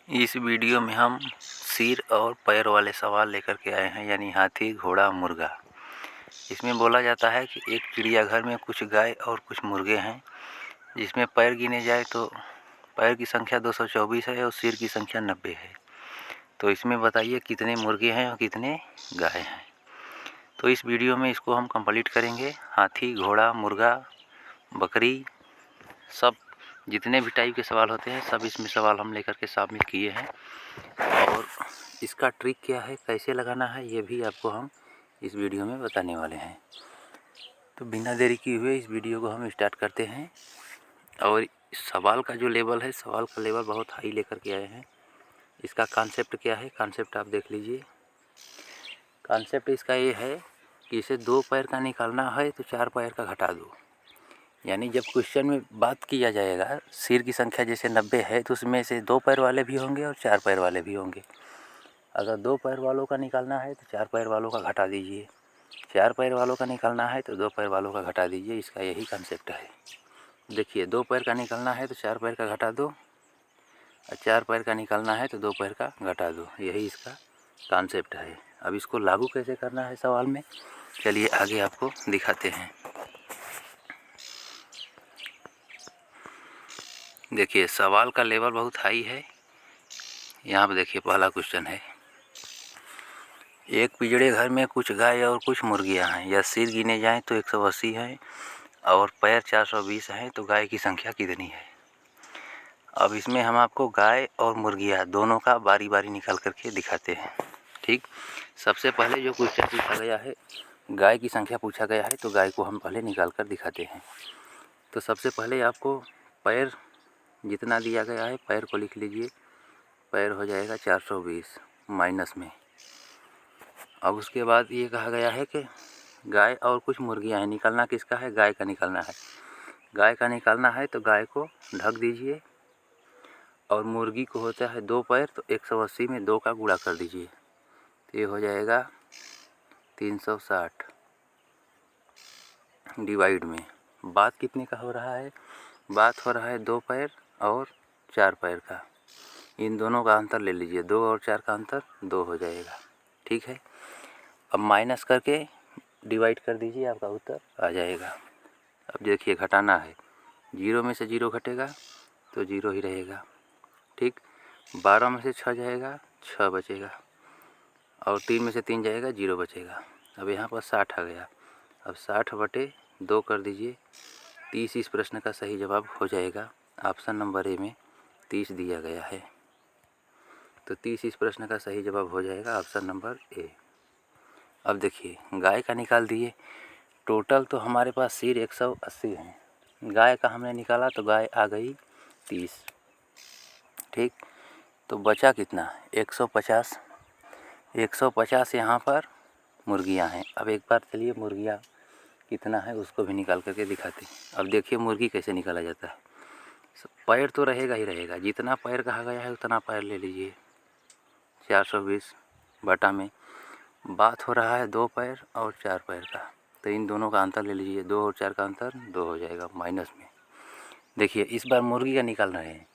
इस वीडियो में हम सिर और पैर वाले सवाल लेकर के आए हैं, यानी हाथी, घोड़ा, मुर्गा। इसमें बोला जाता है कि एक चिड़ियाघर में कुछ गाय और कुछ मुर्गे हैं, जिसमें पैर गिने जाए तो पैर की संख्या 224 है और सिर की संख्या 90 है। तो इसमें बताइए कितने मुर्गे हैं और कितने गाय हैं। तो इस वीडियो में इसको हम कंप्लीट करेंगे। हाथी, घोड़ा, मुर्गा, बकरी, सब जितने भी टाइप के सवाल होते हैं सब इसमें सवाल हम लेकर के शामिल किए हैं। और इसका ट्रिक क्या है, कैसे लगाना है, ये भी आपको हम इस वीडियो में बताने वाले हैं। तो बिना देरी किए हुए इस वीडियो को हम स्टार्ट करते हैं। और सवाल का जो लेवल है, सवाल का लेवल बहुत हाई लेकर के आए हैं। इसका कॉन्सेप्ट क्या है, कॉन्सेप्ट आप देख लीजिए। कॉन्सेप्ट इसका ये है कि इसे 2 पैर का निकालना है तो 4 पैर का घटा दो। यानी जब क्वेश्चन में बात किया जाएगा, सिर की संख्या जैसे 90 है तो उसमें से 2 पैर वाले भी होंगे और 4 पैर वाले भी होंगे। अगर 2 पैर वालों का निकालना है तो 4 पैर वालों का घटा दीजिए, 4 पैर वालों का निकालना है तो 2 पैर वालों का घटा दीजिए। इसका यही कॉन्सेप्ट है। देखिए, 2 पैर का निकालना है तो 4 पैर का घटा दो, और 4 पैर का निकालना है तो 2 पैर का घटा दो। यही इसका कॉन्सेप्ट है। अब इसको लागू कैसे करना है सवाल में, चलिए आगे आपको दिखाते हैं। देखिए, सवाल का लेवल बहुत हाई है। यहाँ पर देखिए, पहला क्वेश्चन है, एक पिंजड़े घर में कुछ गाय और कुछ मुर्गियाँ हैं। या सिर गिने जाएँ तो 180 हैं और पैर 420 हैं, तो गाय की संख्या कितनी है। अब इसमें हम आपको गाय और मुर्गियाँ दोनों का बारी बारी निकाल करके दिखाते हैं। ठीक, सबसे पहले जो क्वेश्चन पूछा गया है, गाय की संख्या पूछा गया है, तो गाय को हम पहले निकाल कर दिखाते हैं। तो सबसे पहले आपको पैर जितना दिया गया है, पैर को लिख लीजिए। पैर हो जाएगा 420 माइनस में। अब उसके बाद ये कहा गया है कि गाय और कुछ मुर्गियाँ हैं। निकालना किसका है, गाय का निकालना है। गाय का निकालना है तो गाय को ढक दीजिए, और मुर्गी को होता है 2 पैर, तो 180 में 2 का गुणा कर दीजिए, तो ये हो जाएगा 360 डिवाइड में। बात कितने का हो रहा है, बात हो रहा है 2 पैर और 4 पैर का। इन दोनों का अंतर ले लीजिए, 2 और 4 का अंतर 2 हो जाएगा। ठीक है, अब माइनस करके डिवाइड कर दीजिए, आपका उत्तर आ जाएगा। अब देखिए, घटाना है, 0 में से 0 घटेगा तो 0 ही रहेगा। ठीक, 12 में से 6 जाएगा, 6 बचेगा, और 3 में से 3 जाएगा, 0 बचेगा। अब यहाँ पर 60 आ गया। अब 60/2 कर दीजिए, 30 इस प्रश्न का सही जवाब हो जाएगा। ऑप्शन नंबर ए में 30 दिया गया है, तो 30 इस प्रश्न का सही जवाब हो जाएगा ऑप्शन नंबर ए। अब देखिए, गाय का निकाल दिए। टोटल तो हमारे पास सिर 180 हैं, गाय का हमने निकाला तो गाय आ गई 30। ठीक, तो बचा कितना, 150। 150 यहाँ पर मुर्गियाँ हैं। अब एक बार चलिए मुर्गियाँ कितना है उसको भी निकाल करके दिखाते हैं। अब देखिए मुर्गी कैसे निकाला जाता है। पैर तो रहेगा ही रहेगा, जितना पैर कहा गया है उतना पैर ले लीजिए। 420 बटा में बात हो रहा है 2 पैर और 4 पैर का, तो इन दोनों का अंतर ले लीजिए। 2 और 4 का अंतर 2 हो जाएगा माइनस में। देखिए, इस बार मुर्गी का निकाल रहे हैं,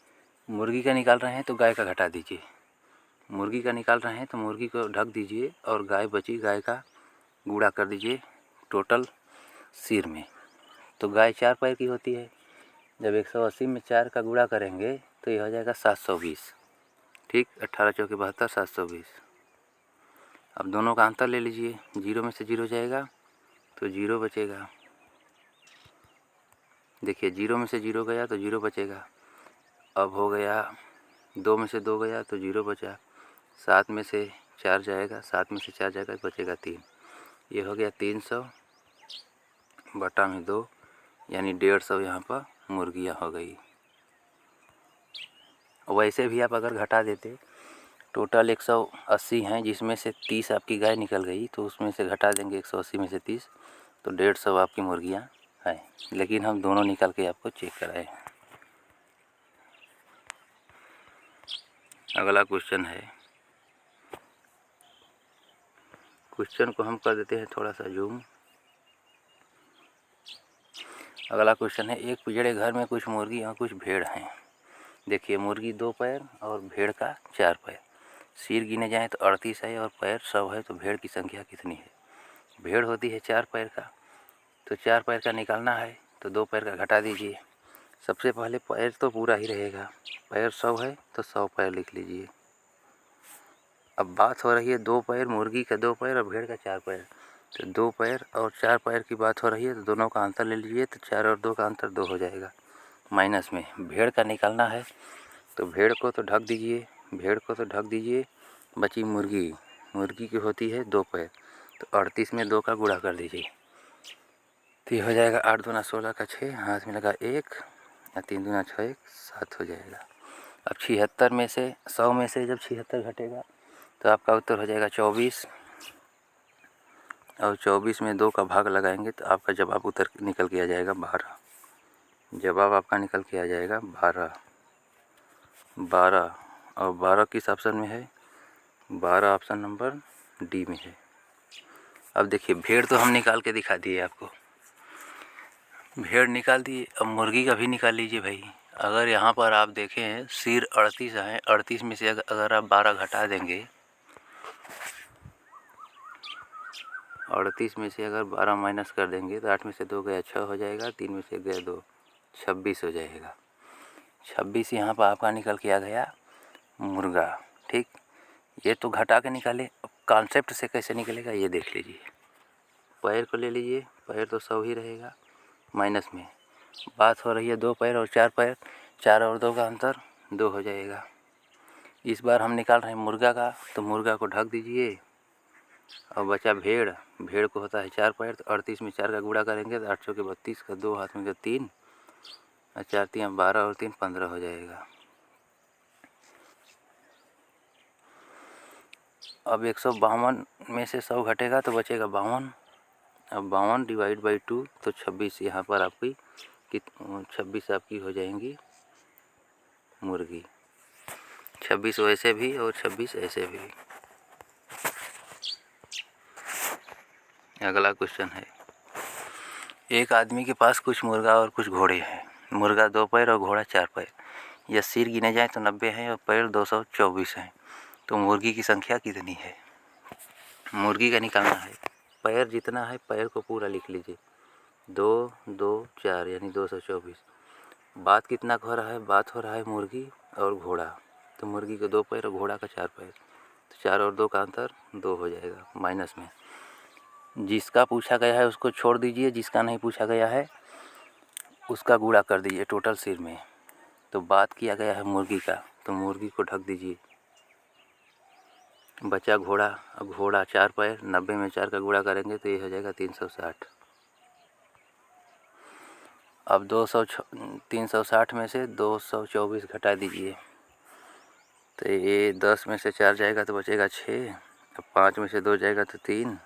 मुर्गी का निकाल रहे हैं तो गाय का घटा दीजिए। मुर्गी का निकाल रहे हैं तो मुर्गी को ढक दीजिए, और गाय बची, गाय का गुणा कर दीजिए टोटल सिर में। तो गाय 4 पैर की होती है, जब 180 में 4 का गुणा करेंगे तो ये हो जाएगा 720। ठीक, 18 चौके 72, 720। अब दोनों का अंतर ले लीजिए, 0 में से 0 जाएगा तो 0 बचेगा। देखिए, 0 में से 0 गया तो 0 बचेगा। अब हो गया, 2 में से 2 गया तो 0 बचा। 7 में से 4 जाएगा, 7 में से 4 जाएगा तो बचेगा 3। ये हो गया 300 बटा में 2, यानी 150 यहाँ पर मुर्गियाँ हो गई। वैसे भी आप अगर घटा देते, टोटल 180 हैं, जिसमें से 30 आपकी गाय निकल गई, तो उसमें से घटा देंगे 180 में से 30, तो 150 आपकी मुर्गियाँ हैं। लेकिन हम दोनों निकाल के आपको चेक कराए हैं। अगला क्वेश्चन है, क्वेश्चन को हम कर देते हैं थोड़ा सा जूम। अगला क्वेश्चन है, एक पिंजड़े घर में कुछ मुर्गी और कुछ भेड़ हैं। देखिए मुर्गी 2 पैर और भेड़ का 4 पैर। सिर गिने जाएँ तो 38 है और पैर 100 है, तो भेड़ की संख्या कितनी है? भेड़ होती है 4 पैर का, तो 4 पैर का निकालना है तो 2 पैर का घटा दीजिए। सबसे पहले पैर तो पूरा ही रहेगा, पैर 100 है तो 100 पैर लिख लीजिए। अब बात हो रही है 2 पैर, मुर्गी का 2 पैर और भेड़ का 4 पैर, तो 2 पैर और 4 पैर की बात हो रही है, तो दोनों का अंतर ले लीजिए, तो 4 और 2 का अंतर 2 हो जाएगा। माइनस में भेड़ का निकालना है तो भेड़ को तो ढक दीजिए, भेड़ को तो ढक दीजिए, बची मुर्गी। मुर्गी की होती है 2 पैर, तो 38 में 2 का गुणा कर दीजिए, तो ये हो जाएगा 8 दूना 16 का 6, हाथ में लगा 1 और 3 दूना 6 1 7 हो जाएगा। अब 76 में से 100 में से जब 76 घटेगा तो आपका उत्तर हो जाएगा 24, और 24 में 2 का भाग लगाएंगे तो आपका जवाब उत्तर निकल के आ जाएगा 12। जवाब आपका निकल के आ जाएगा 12। और 12 किस ऑप्शन में है? 12 ऑप्शन नंबर डी में है। अब देखिए भेड़ तो हम निकाल के दिखा दिए आपको, भेड़ निकाल दिए, अब मुर्गी का भी निकाल लीजिए भाई। अगर यहाँ पर आप देखें सिर 38 है, 38 में से अगर आप 12 घटा देंगे, 38 में से अगर 12 माइनस कर देंगे तो 8 में से 2 गया 6 हो जाएगा, 3 में से 1 गया 2, 26 हो जाएगा। 26 यहाँ पर आपका निकल के आ गया मुर्गा। ठीक, ये तो घटा के निकाले, अब कॉन्सेप्ट से कैसे निकलेगा ये देख लीजिए। पैर को ले लीजिए, पैर तो 100 ही रहेगा, माइनस में बात हो रही है 2 पैर और 4 पैर, 4 और 2 का अंतर 2 हो जाएगा। इस बार हम निकाल रहे हैं मुर्गा का, तो मुर्गा को ढक दीजिए, और बचा भेड़। भेड़ को होता है 4 पैर, तो 38 में 4 का गुणा करेंगे तो 8 के 32 का 2, हाथ में का 3 और 4 3 12 और 3 15 हो जाएगा। अब 152 में से 100 घटेगा तो बचेगा 52। अब 52 डिवाइड बाई 2 तो 26 यहाँ पर आपकी 26 आपकी हो जाएंगी मुर्गी। 26 वैसे भी और 26 ऐसे भी। अगला क्वेश्चन है, एक आदमी के पास कुछ मुर्गा और कुछ घोड़े हैं। मुर्गा 2 पैर और घोड़ा 4 पैर। यह सिर गिने जाए तो 90 हैं और पैर 224 हैं, तो मुर्गी की संख्या कितनी है? मुर्गी का निकालना है, पैर जितना है पैर को पूरा लिख लीजिए, 2 2 4 यानी 224। बात कितना हो रहा है? बात हो रहा है मुर्गी और घोड़ा, तो मुर्गी के 2 पैर और घोड़ा का 4 पैर, तो 4 और 2 का अंतर 2 हो जाएगा। माइनस में जिसका पूछा गया है उसको छोड़ दीजिए, जिसका नहीं पूछा गया है उसका गुणा कर दीजिए टोटल सिर में। तो बात किया गया है मुर्गी का, तो मुर्गी को ढक दीजिए, बचा घोड़ा। अब घोड़ा 4 पैर, 90 में 4 का गुणा करेंगे तो ये हो जाएगा 360। अब 360 में से 224 घटा दीजिए, तो ये 10 में से 4 जाएगा तो बचेगा 6। अब 5 में से 2 जाएगा तो 3,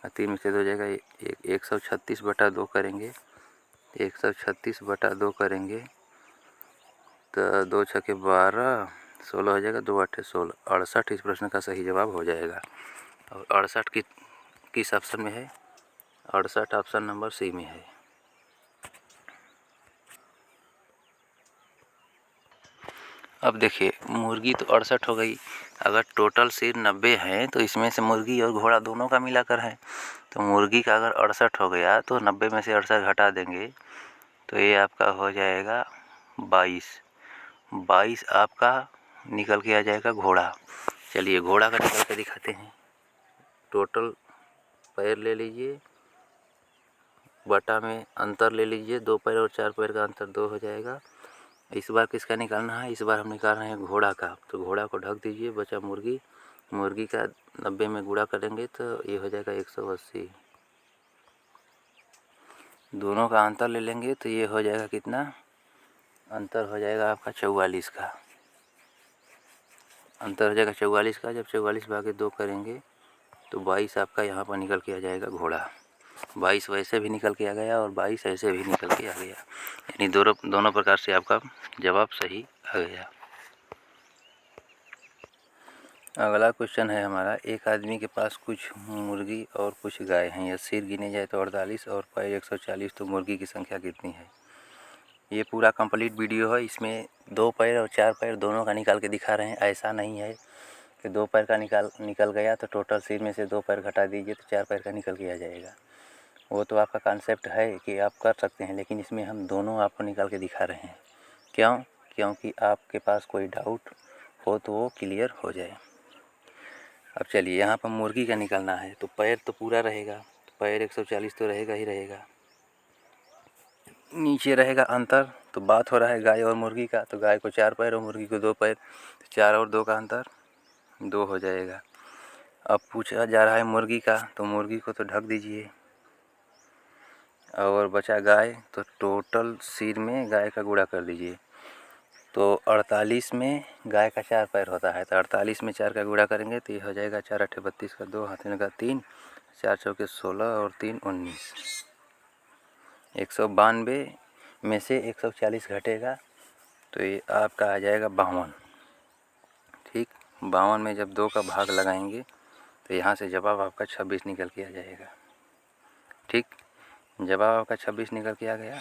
और 3 में से 2 जाएगा 136 बटा 2 करेंगे, 136 बटा 2 करेंगे तो 2 छके 12, 16 हो जाएगा, 2 8 16, 68 इस प्रश्न का सही जवाब हो जाएगा। और 68 किस ऑप्शन में है? 68 ऑप्शन नंबर सी में है। अब देखिए मुर्गी तो 68 हो गई, अगर टोटल सिर 90 हैं तो इसमें से मुर्गी और घोड़ा दोनों का मिलाकर है, तो मुर्गी का अगर 68 हो गया तो 90 में से 68 घटा देंगे तो ये आपका हो जाएगा 22 आपका निकल के आ जाएगा घोड़ा। चलिए घोड़ा का निकल के दिखाते हैं। टोटल पैर ले लीजिए, बटा में अंतर ले लीजिए, 2 पैर और 4 पैर का अंतर 2 हो जाएगा। इस बार किसका निकालना है? इस बार हम निकाल रहे हैं घोड़ा का, तो घोड़ा को ढक दीजिए, बचा मुर्गी। मुर्गी का 90 में गुणा करेंगे तो ये हो जाएगा 180। दोनों का अंतर ले लेंगे तो ये हो जाएगा कितना? अंतर हो जाएगा आपका 44 का। अंतर हो जाएगा 44 का। जब 44 भागे 2 करेंगे तो 22 आपका यहाँ पर निकल के आ जाएगा घोड़ा। 22 वैसे भी निकल के आ गया और 22 ऐसे भी निकल के आ गया, यानी दोनों प्रकार से आपका जवाब सही आ गया। अगला क्वेश्चन है हमारा, एक आदमी के पास कुछ मुर्गी और कुछ गाय हैं। यह सिर गिने जाए तो 48 और पैर 140, तो मुर्गी की संख्या कितनी है? ये पूरा कंप्लीट वीडियो है। इसमें 2 पैर और 4 पैर दोनों का निकाल के दिखा रहे हैं। ऐसा नहीं है कि 2 पैर का निकल गया तो टोटल सिर में से 2 पैर घटा दीजिए तो 4 पैर का निकल के आ जाएगा। वो तो आपका कॉन्सेप्ट है कि आप कर सकते हैं, लेकिन इसमें हम दोनों आपको निकाल के दिखा रहे हैं। क्यों? क्योंकि आपके पास कोई डाउट हो तो वो क्लियर हो जाए। अब चलिए, यहाँ पर मुर्गी का निकालना है तो पैर तो पूरा रहेगा, तो पैर 140 तो रहेगा ही रहेगा। नीचे रहेगा अंतर, तो बात हो रहा है गाय और मुर्गी का, तो गाय को 4 पैर और मुर्गी को 2 पैर, तो 4 और 2 का अंतर 2 हो जाएगा। अब पूछा जा रहा है मुर्गी का, तो मुर्गी को तो ढक दीजिए। और बचा गाय, तो टोटल सिर में गाय का गुणा कर दीजिए। तो 48 में गाय का 4 पैर होता है, तो 48 में 4 का गुणा करेंगे तो ये हो जाएगा 4 8 32 का 2 हाथ लगा 3, 4 चौके 16 और 3 19। 192 में से 140 घटेगा तो ये आपका आ जाएगा 52। ठीक, 52 में जब 2 का भाग लगाएंगे तो यहाँ से जवाब आपका 26 निकल के आ जाएगा। ठीक, जवाब आपका 26 निकल के आ गया।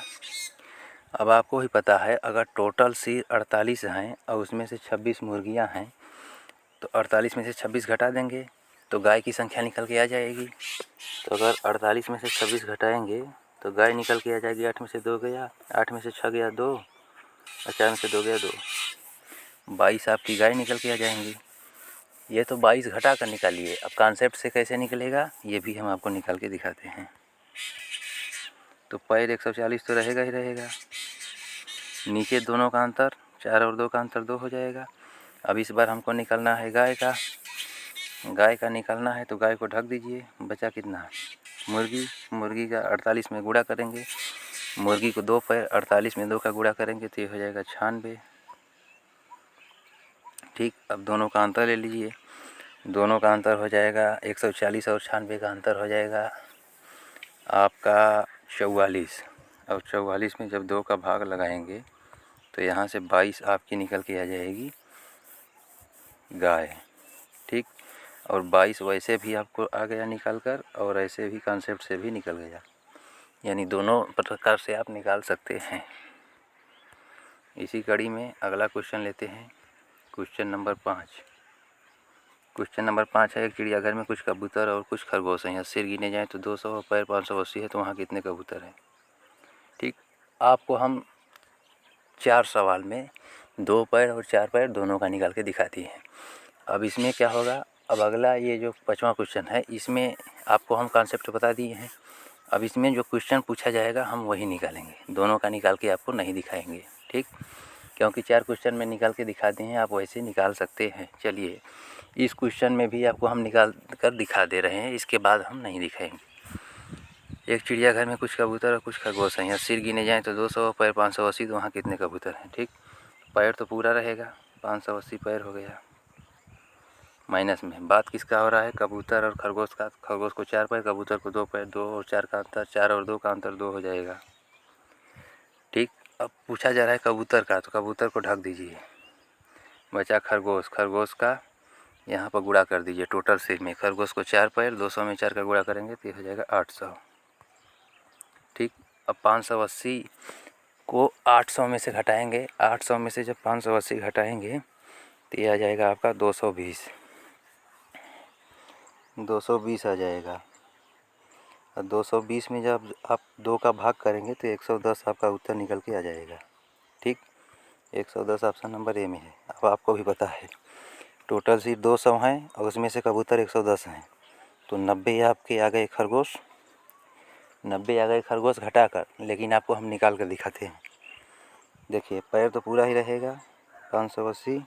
अब आपको ही पता है, अगर टोटल सिर 48 हैं और उसमें से 26 मुर्गियाँ हैं, तो 48 में से 26 घटा देंगे तो गाय की संख्या निकल के आ जाएगी। तो अगर 48 में से 26 घटाएंगे तो गाय निकल के आ जाएगी। 8 में से 2 गया, 8 में से 6 गया 2, और 4 में से 2 गया 2, 22 आपकी गाय निकल के आ जाएंगी। ये तो 22 घटा कर निकालिए। अब कॉन्सेप्ट से कैसे निकलेगा ये भी हम आपको निकाल के दिखाते हैं। तो पैर 140 तो रहेगा ही रहेगा। नीचे दोनों का अंतर 4 और 2 का अंतर 2 हो जाएगा। अब इस बार हमको निकालना है गाय का। गाय का निकालना है तो गाय को ढक दीजिए। बचा कितना? मुर्गी। मुर्गी का 48 में गुणा करेंगे। मुर्गी को 2 पैर, 48 में 2 का गुणा करेंगे तो ये हो जाएगा 96। ठीक, अब दोनों का अंतर ले लीजिए। दोनों का अंतर हो जाएगा 140 और 96 का अंतर हो जाएगा आपका 44। और 44 में जब 2 का भाग लगाएंगे तो यहाँ से 22 आपकी निकल के आ जाएगी गाय। ठीक, और 22 वैसे भी आपको आ गया निकल कर, और ऐसे भी कॉन्सेप्ट से भी निकल गया। यानी दोनों प्रकार से आप निकाल सकते हैं। इसी कड़ी में अगला क्वेश्चन लेते हैं। Question number 5। क्वेश्चन नंबर 5 है, एक चिड़ियाघर में कुछ कबूतर और कुछ खरगोश हैं। सिर गिने जाएँ तो 200 और पैर 580 है, तो वहाँ कितने कबूतर हैं? ठीक, आपको हम 4 सवाल में 2 पैर और 4 पैर दोनों का निकाल के दिखाती हैं। अब इसमें क्या होगा, अब अगला ये जो 5वां क्वेश्चन है, इसमें आपको हम कॉन्सेप्ट बता दिए हैं। अब इसमें जो क्वेश्चन पूछा जाएगा हम वही निकालेंगे, दोनों का निकाल के आपको नहीं दिखाएंगे। ठीक, क्योंकि 4 क्वेश्चन में निकाल के दिखा दिए हैं, आप वैसे निकाल सकते हैं। चलिए, इस क्वेश्चन में भी आपको हम निकाल कर दिखा दे रहे हैं, इसके बाद हम नहीं दिखाएंगे। एक चिड़ियाघर में कुछ कबूतर और कुछ खरगोश हैं। सिर गिने जाएँ तो 200, पैर 580, तो वहाँ कितने कबूतर हैं? ठीक, पैर तो पूरा रहेगा, 580 पैर हो गया। माइनस में बात किसका हो रहा है? कबूतर और खरगोश का। खरगोश को 4 पैर, कबूतर को 2 पैर, 2 और 4 का अंतर, 4 और 2 का अंतर 2 हो जाएगा। ठीक, अब पूछा जा रहा है कबूतर का, तो कबूतर को ढक दीजिए। बचा खरगोश। खरगोश का यहाँ पर गुणा कर दीजिए टोटल सिर में। खरगोश को 4 पैर, 200 में 4 का गुणा करेंगे तो ये हो जाएगा 800। ठीक, अब 580 को 800 में से घटाएंगे। 800 में से जब 580 घटाएंगे तो ये आ जाएगा आपका 220। 220 आ जाएगा। और 220 में जब आप 2 का भाग करेंगे तो 110 आपका उत्तर निकल के आ जाएगा। ठीक, 110 ऑप्शन नंबर ए में है। अब आपको भी पता है टोटल सीट 200 हैं और उसमें से कबूतर 110 हैं, तो 90 आपके आ गए खरगोश। 90 आ गए खरगोश घटाकर, लेकिन आपको हम निकाल कर दिखाते हैं। देखिए, पैर तो पूरा ही रहेगा 580,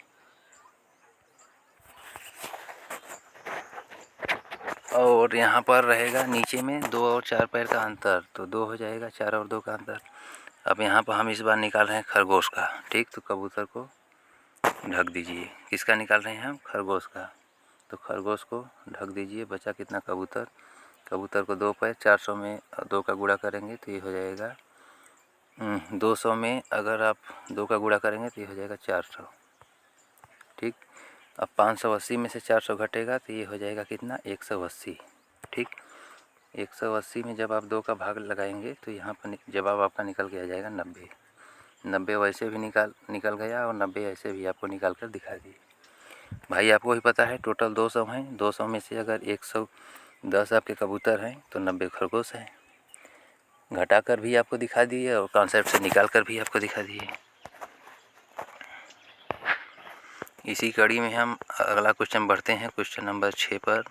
और यहाँ पर रहेगा नीचे में 2 और 4 पैर का अंतर, तो 2 हो जाएगा, 4 और 2 का अंतर। अब यहाँ पर हम इस बार निकाल रहे हैं खरगोश का। ठीक, तो कबूतर को ढक दीजिए। किसका निकाल रहे हैं हम? खरगोश का। तो खरगोश को ढक दीजिए। बचा कितना? कबूतर। कबूतर को 2 पैर, 400 में 2 का गुणा करेंगे तो ये हो जाएगा 200 में अगर आप 2 का गुणा करेंगे तो ये हो जाएगा 400। ठीक, अब 580 में से 400 घटेगा तो ये हो जाएगा कितना? 180। ठीक, 180 में जब आप 2 का भाग लगाएंगे तो यहाँ पर जवाब आपका निकल के आ जाएगा 90। 90 वैसे भी निकल गया और 90 ऐसे भी आपको निकाल कर दिखा दिए। भाई आपको ही पता है टोटल 200 हैं। 200 में से अगर 110 आपके कबूतर हैं तो 90 खरगोश हैं। घटा कर भी आपको दिखा दिए और कॉन्सेप्ट से निकाल कर भी आपको दिखा दिए। इसी कड़ी में हम अगला क्वेश्चन बढ़ते हैं, क्वेश्चन नंबर 6 पर।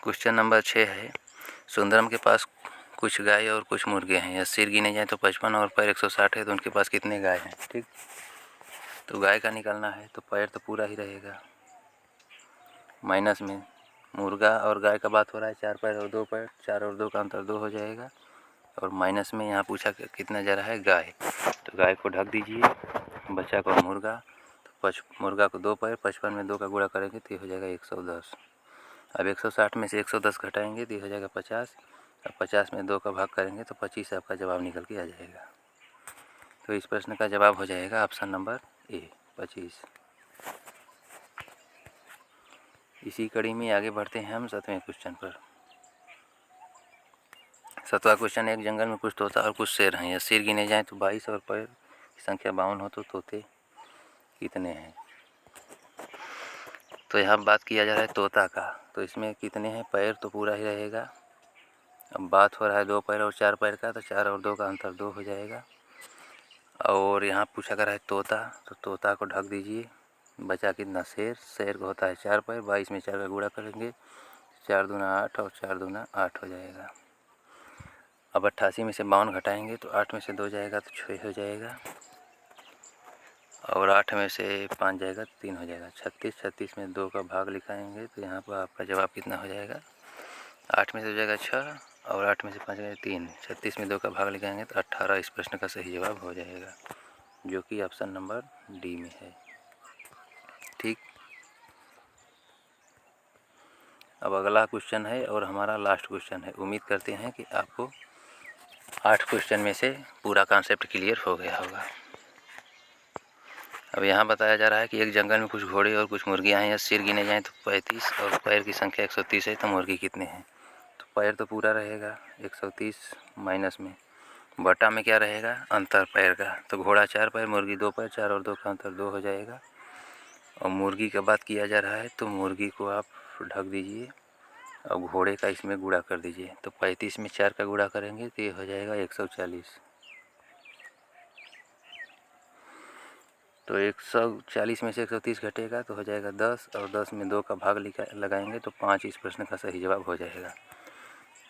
क्वेश्चन नंबर 6 है, सुंदरम के पास कुछ गाय और कुछ मुर्गे हैं। या सिर गिने जाए तो 55 और पैर 160 है, तो उनके पास कितने गाय हैं। ठीक, तो गाय का निकालना है तो पैर तो पूरा ही रहेगा, माइनस में मुर्गा और गाय का बात हो रहा है 4 पैर और 2 पैर, 4 और 2 का अंतर 2 हो जाएगा। और माइनस में यहाँ पूछा कितना जा रहा है गाय, तो गाय को ढक दीजिए, बचा को मुर्गा, तो मुर्गा को 2 पैर, 55 में 2 का गुणा करेंगे तो ये हो जाएगा 110। अब 160 में से 110 घटाएंगे तो ये हो जाएगा 50, और 50 में 2 का भाग करेंगे तो 25 आपका जवाब निकल के आ जाएगा। तो इस प्रश्न का जवाब हो जाएगा ऑप्शन नंबर ए, 25। इसी कड़ी में आगे बढ़ते हैं हम 7वें क्वेश्चन पर। 7वां क्वेश्चन, एक जंगल में कुछ तोता और कुछ शेर हैं। या शेर गिने जाएँ तो 22 और पैर की संख्या 52 हो तो तोते कितने हैं। तो यहाँ बात किया जा रहा है तोता का, तो इसमें कितने हैं, पैर तो पूरा ही रहेगा। अब बात हो रहा है 2 पैर और 4 पैर का, तो 4 और 2 का अंतर 2 हो जाएगा। और यहाँ पूछा कर रहा है तोता, तो तोता को ढक दीजिए, बचा कितना शेर, शेर को होता है 4 पैर, 22 में 4 का गुणा करेंगे, 4 दूना 8 और 4 दूना 8 हो जाएगा। अब 88 में से 52 घटाएंगे तो 8 में से 2 जाएगा तो 6 हो जाएगा, और 8 में से 5 जाएगा तो 3 हो जाएगा। 36, 36 में 2 का भाग लिखाएंगे तो यहाँ पर आपका जवाब कितना हो जाएगा, 8 में से हो जाएगा 6 और 8 में से 5 जाएगा 3, 36 में 2 का भाग लिखाएंगे तो 18 इस प्रश्न का सही जवाब हो जाएगा, जो कि ऑप्शन नंबर डी में है। ठीक, अब अगला क्वेश्चन है और हमारा लास्ट क्वेश्चन है। उम्मीद करते हैं कि आपको 8 क्वेश्चन में से पूरा कॉन्सेप्ट क्लियर हो गया होगा। अब यहाँ बताया जा रहा है कि एक जंगल में कुछ घोड़े और कुछ मुर्गियाँ हैं। या सिर गिने जाएँ तो 35 और पैर की संख्या 130 है, तो मुर्गी कितने हैं। तो पैर तो पूरा रहेगा 130, माइनस में बटा में क्या रहेगा, अंतर पैर का। तो घोड़ा 4 पैर, मुर्गी 2 पैर, 4 और 2 का अंतर 2 हो जाएगा। और मुर्गी का बात किया जा रहा है तो मुर्गी को आप ढक दीजिए और घोड़े का इसमें गुणा कर दीजिए। तो 35 में 4 का गुणा करेंगे तो ये हो जाएगा 140। तो 140 में से 130 घटेगा तो हो जाएगा 10, और 10 में 2 का भाग लगाएंगे तो 5 इस प्रश्न का सही जवाब हो जाएगा।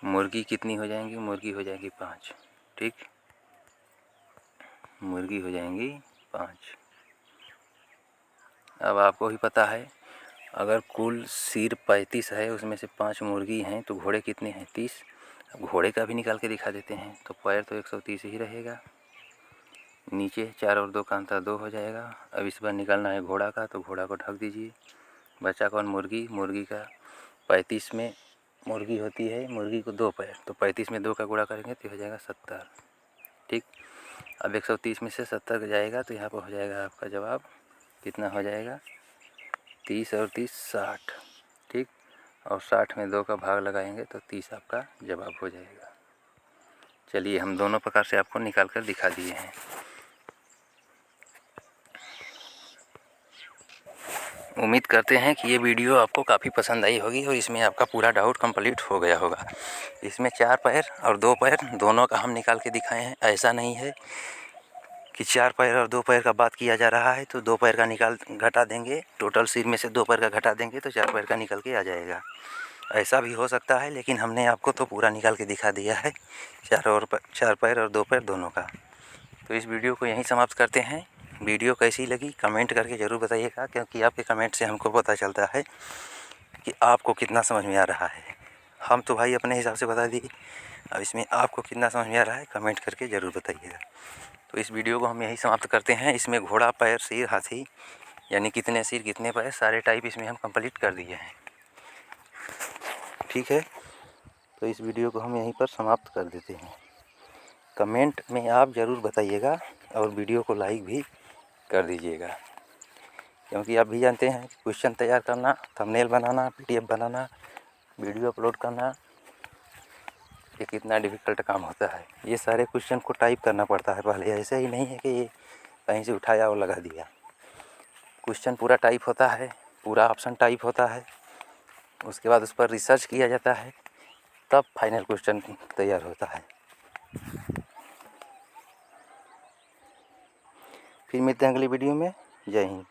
मुर्गी कितनी हो जाएंगी, मुर्गी हो जाएगी 5। ठीक, मुर्गी हो जाएंगी 5। अब आपको ही पता है अगर कुल सिर 35 है, उसमें से 5 मुर्गी हैं, तो घोड़े कितने हैं, 30। अब घोड़े का भी निकाल के दिखा देते हैं। तो पैर तो 130 ही रहेगा, नीचे 4 और 2 का अंतर 2 हो जाएगा। अब इस बार निकालना है घोड़ा का, तो घोड़ा को ढक दीजिए, बचा कौन, मुर्गी। मुर्गी का 35 में मुर्गी होती है, मुर्गी को 2 पैर, तो 35 में 2 का गुणा करेंगे तो हो जाएगा 70। ठीक, अब 130 में से 70 जाएगा तो यहाँ पर हो जाएगा आपका जवाब कितना हो जाएगा, 30 और 30 60। ठीक, और 60 में 2 का भाग लगाएंगे तो 30 आपका जवाब हो जाएगा। चलिए, हम दोनों प्रकार से आपको निकाल कर दिखा दिए हैं। उम्मीद करते हैं कि ये वीडियो आपको काफ़ी पसंद आई होगी और इसमें आपका पूरा डाउट कंप्लीट हो गया होगा। इसमें 4 पैर और 2 पैर दोनों का हम निकाल के दिखाए हैं। ऐसा नहीं है कि 4 पैर और 2 पैर का बात किया जा रहा है तो 2 पैर का घटा देंगे, टोटल सिर में से 2 पैर का घटा देंगे तो 4 पैर का निकल के आ जाएगा। ऐसा भी हो सकता है, लेकिन हमने आपको तो पूरा निकाल के दिखा दिया है, 4 पैर और 2 पैर दोनों का। तो इस वीडियो को यहीं समाप्त करते हैं। वीडियो कैसी लगी कमेंट करके ज़रूर बताइएगा, क्योंकि आपके कमेंट से हमको पता चलता है कि आपको कितना समझ में आ रहा है। हम तो भाई अपने हिसाब से बता दिए, अब इसमें आपको कितना समझ में आ रहा है कमेंट करके ज़रूर बताइएगा। तो इस वीडियो को हम यहीं समाप्त करते हैं। इसमें घोड़ा, पैर, सिर, हाथी, यानी कितने सिर कितने पैर, सारे टाइप इसमें हम कंप्लीट कर दिए हैं। ठीक है, तो इस वीडियो को हम यहीं पर समाप्त कर देते हैं। कमेंट में आप ज़रूर बताइएगा और वीडियो को लाइक भी कर दीजिएगा, क्योंकि आप भी जानते हैं क्वेश्चन तैयार करना, थंबनेल बनाना, PDF बनाना, वीडियो अपलोड करना ये कितना डिफ़िकल्ट काम होता है। ये सारे क्वेश्चन को टाइप करना पड़ता है पहले, ऐसे ही नहीं है कि ये कहीं से उठाया और लगा दिया। क्वेश्चन पूरा टाइप होता है, पूरा ऑप्शन टाइप होता है, उसके बाद उस पर रिसर्च किया जाता है, तब फाइनल क्वेश्चन तैयार होता है। फिर मिलते हैं अगली वीडियो में। जय हिंद।